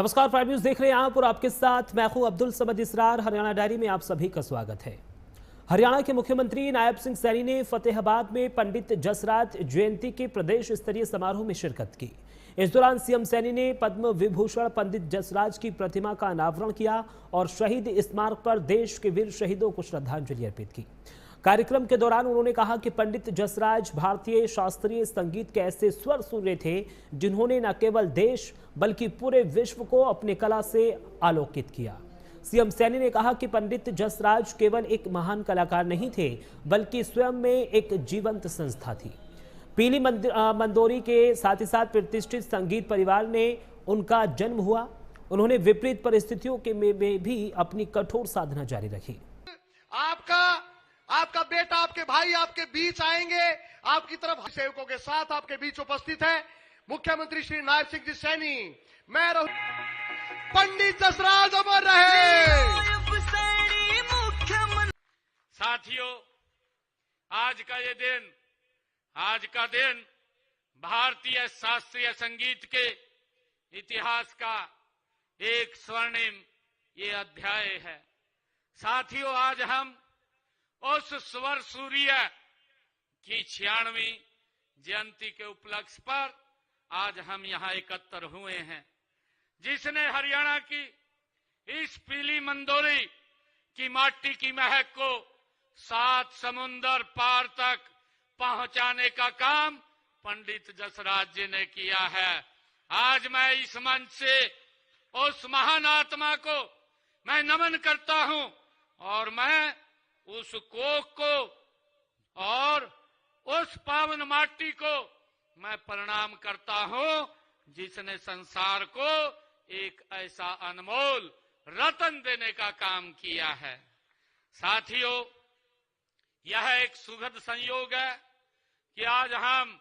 नमस्कार, prime news देख रहे हैं आप और आपके साथ मैं हूं अब्दुल समद इसरार। हरियाणा डायरी में आप सभी का स्वागत है। हरियाणा के मुख्यमंत्री नायब सिंह सैनी ने फतेहाबाद में पंडित जसराज जयंती के प्रदेश स्तरीय समारोह में शिरकत की। इस दौरान सीएम सैनी ने पद्म विभूषण पंडित जसराज की प्रतिमा का अनावरण किया और शहीद स्मारक पर देश के वीर शहीदों को श्रद्धांजलि अर्पित की। कार्यक्रम के दौरान उन्होंने कहा कि पंडित जसराज भारतीय शास्त्रीय संगीत के ऐसे स्वर सूर्य थे जिन्होंने न केवल देश बल्कि पूरे विश्व को अपनी कला से आलोकित किया। सीएम सैनी ने कहा कि पंडित जसराज केवल एक महान कलाकार नहीं थे बल्कि स्वयं में एक जीवंत संस्था थी। पीली मंदोरी के साथ ही साथ प्रतिष्ठित संगीत परिवार में उनका जन्म हुआ। उन्होंने विपरीत परिस्थितियों के में भी अपनी कठोर साधना जारी रखी। आपका बेटा, आपके भाई आपके बीच आएंगे, आपकी तरफ सेवकों के साथ आपके बीच उपस्थित है मुख्यमंत्री श्री नायब सिंह जी सैनी। मैं रहूं पंडित जसराज अमर रहे। साथियों, आज का दिन भारतीय शास्त्रीय संगीत के इतिहास का एक स्वर्णिम ये अध्याय है। साथियों, आज हम उस स्वर सूर्य की 96वीं जयंती के उपलक्ष्य पर आज हम यहाँ एकत्र हुए हैं, जिसने हरियाणा की इस पीली मंदोरी की माटी की महक को 7 समुंदर पार तक पहुंचाने का काम पंडित जसराज जी ने किया है। आज मैं इस मंच से उस महान आत्मा को मैं नमन करता हूं और मैं उस कोख को और उस पावन माटी को मैं प्रणाम करता हूं जिसने संसार को एक ऐसा अनमोल रतन देने का काम किया है। साथियों, यह एक सुखद संयोग है कि आज हम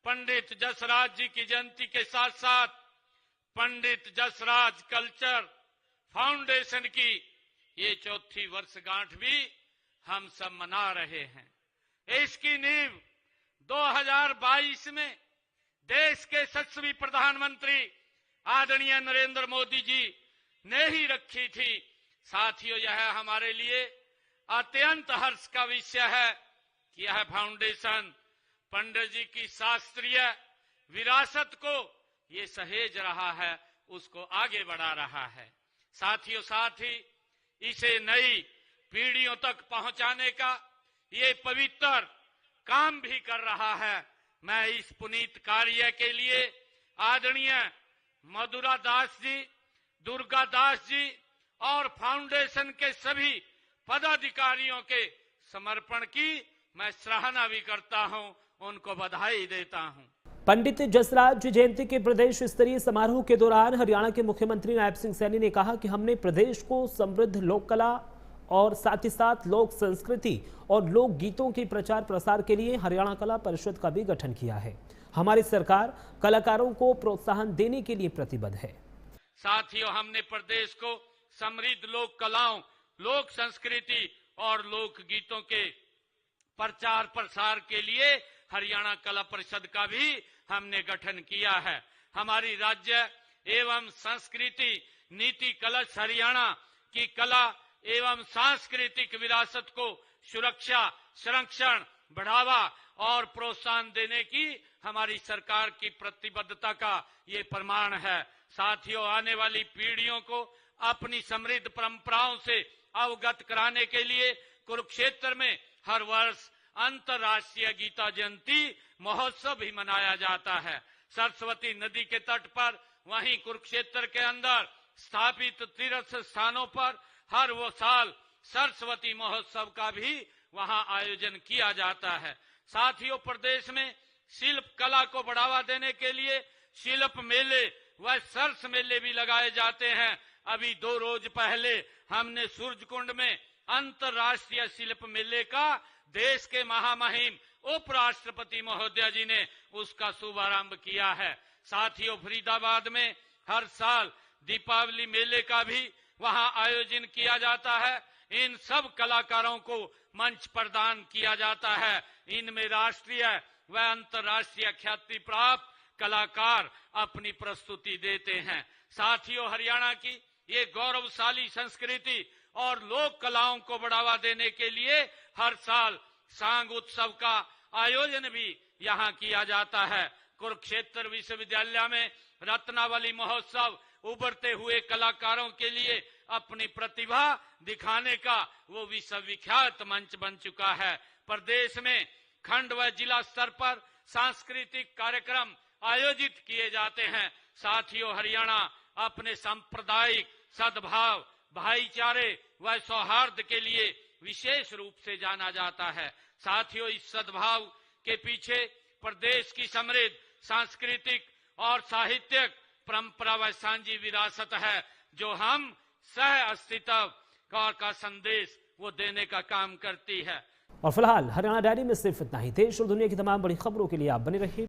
पंडित जसराज जी की जयंती के साथ साथ पंडित जसराज कल्चर फाउंडेशन की ये 4थी वर्षगांठ भी हम सब मना रहे हैं। इसकी नींव 2022 में देश के यशस्वी प्रधानमंत्री आदरणीय नरेंद्र मोदी जी ने ही रखी थी। साथियों, यह हमारे लिए अत्यंत हर्ष का विषय है कि यह फाउंडेशन पंडित जी की शास्त्रीय विरासत को ये सहेज रहा है, उसको आगे बढ़ा रहा है। साथियों, साथ ही इसे नई पीढ़ियों तक पहुंचाने का ये पवित्र काम भी कर रहा है। मैं इस पुनीत कार्य के लिए आदरणीय मधुरा दास जी, दुर्गा दास जी और फाउंडेशन के सभी पदाधिकारियों के समर्पण की मैं सराहना भी करता हूं, उनको बधाई देता हूं। पंडित जसराज जयंती के प्रदेश स्तरीय समारोह के दौरान हरियाणा के मुख्यमंत्री नायब सिंह सैनी ने कहा कि हमने प्रदेश को समृद्ध लोक कला और साथ ही साथ लोक संस्कृति और लोक गीतों के प्रचार प्रसार के लिए हरियाणा कला परिषद का भी गठन किया है। हमारी सरकार कलाकारों को प्रोत्साहन देने के लिए प्रतिबद्ध है। साथियों, हमने प्रदेश को समृद्ध लोक कलाओं, लोक संस्कृति और लोक गीतों के प्रचार प्रसार के लिए हरियाणा कला परिषद का भी हमने गठन किया है। हमारी राज्य एवं संस्कृति नीति कलश हरियाणा की कला एवं सांस्कृतिक विरासत को सुरक्षा, संरक्षण, बढ़ावा और प्रोत्साहन देने की हमारी सरकार की प्रतिबद्धता का ये प्रमाण है। साथियों, आने वाली पीढ़ियों को अपनी समृद्ध परंपराओं से अवगत कराने के लिए कुरुक्षेत्र में हर वर्ष अंतर्राष्ट्रीय गीता जयंती महोत्सव भी मनाया जाता है। सरस्वती नदी के तट पर, वहीं कुरुक्षेत्र के अंदर स्थापित तीर्थ स्थानों पर हर वो साल सरस्वती महोत्सव का भी वहां आयोजन किया जाता है। साथियों, प्रदेश में शिल्प कला को बढ़ावा देने के लिए शिल्प मेले व सरस मेले भी लगाए जाते हैं। अभी 2 रोज पहले हमने सूरजकुंड में अंतर्राष्ट्रीय शिल्प मेले का देश के महामहिम उपराष्ट्रपति महोदय जी ने उसका शुभारंभ किया है। साथियों, फरीदाबाद में हर साल दीपावली मेले का भी वहां आयोजन किया जाता है। इन सब कलाकारों को मंच प्रदान किया जाता है। इनमें राष्ट्रीय व अंतर्राष्ट्रीय ख्याति प्राप्त कलाकार अपनी प्रस्तुति देते हैं। साथियों, हरियाणा की ये गौरवशाली संस्कृति और लोक कलाओं को बढ़ावा देने के लिए हर साल सांग उत्सव का आयोजन भी यहाँ किया जाता है। कुरुक्षेत्र विश्वविद्यालय में रत्नावली महोत्सव उभरते हुए कलाकारों के लिए अपनी प्रतिभा दिखाने का वो विश्वविख्यात मंच बन चुका है। प्रदेश में खंड व जिला स्तर पर सांस्कृतिक कार्यक्रम आयोजित किए जाते हैं। साथियों, हरियाणा अपने सांप्रदायिक सद्भाव, भाईचारे व सौहार्द के लिए विशेष रूप से जाना जाता है। साथियों, इस सद्भाव के पीछे प्रदेश की समृद्ध सांस्कृतिक और साहित्यिक परंपरा व साझी विरासत है, जो हम सह अस्तित्व का संदेश वो देने का काम करती है। और फिलहाल हरियाणा डायरी में सिर्फ इतना ही। देश और दुनिया की तमाम बड़ी खबरों के लिए आप बने रहिए।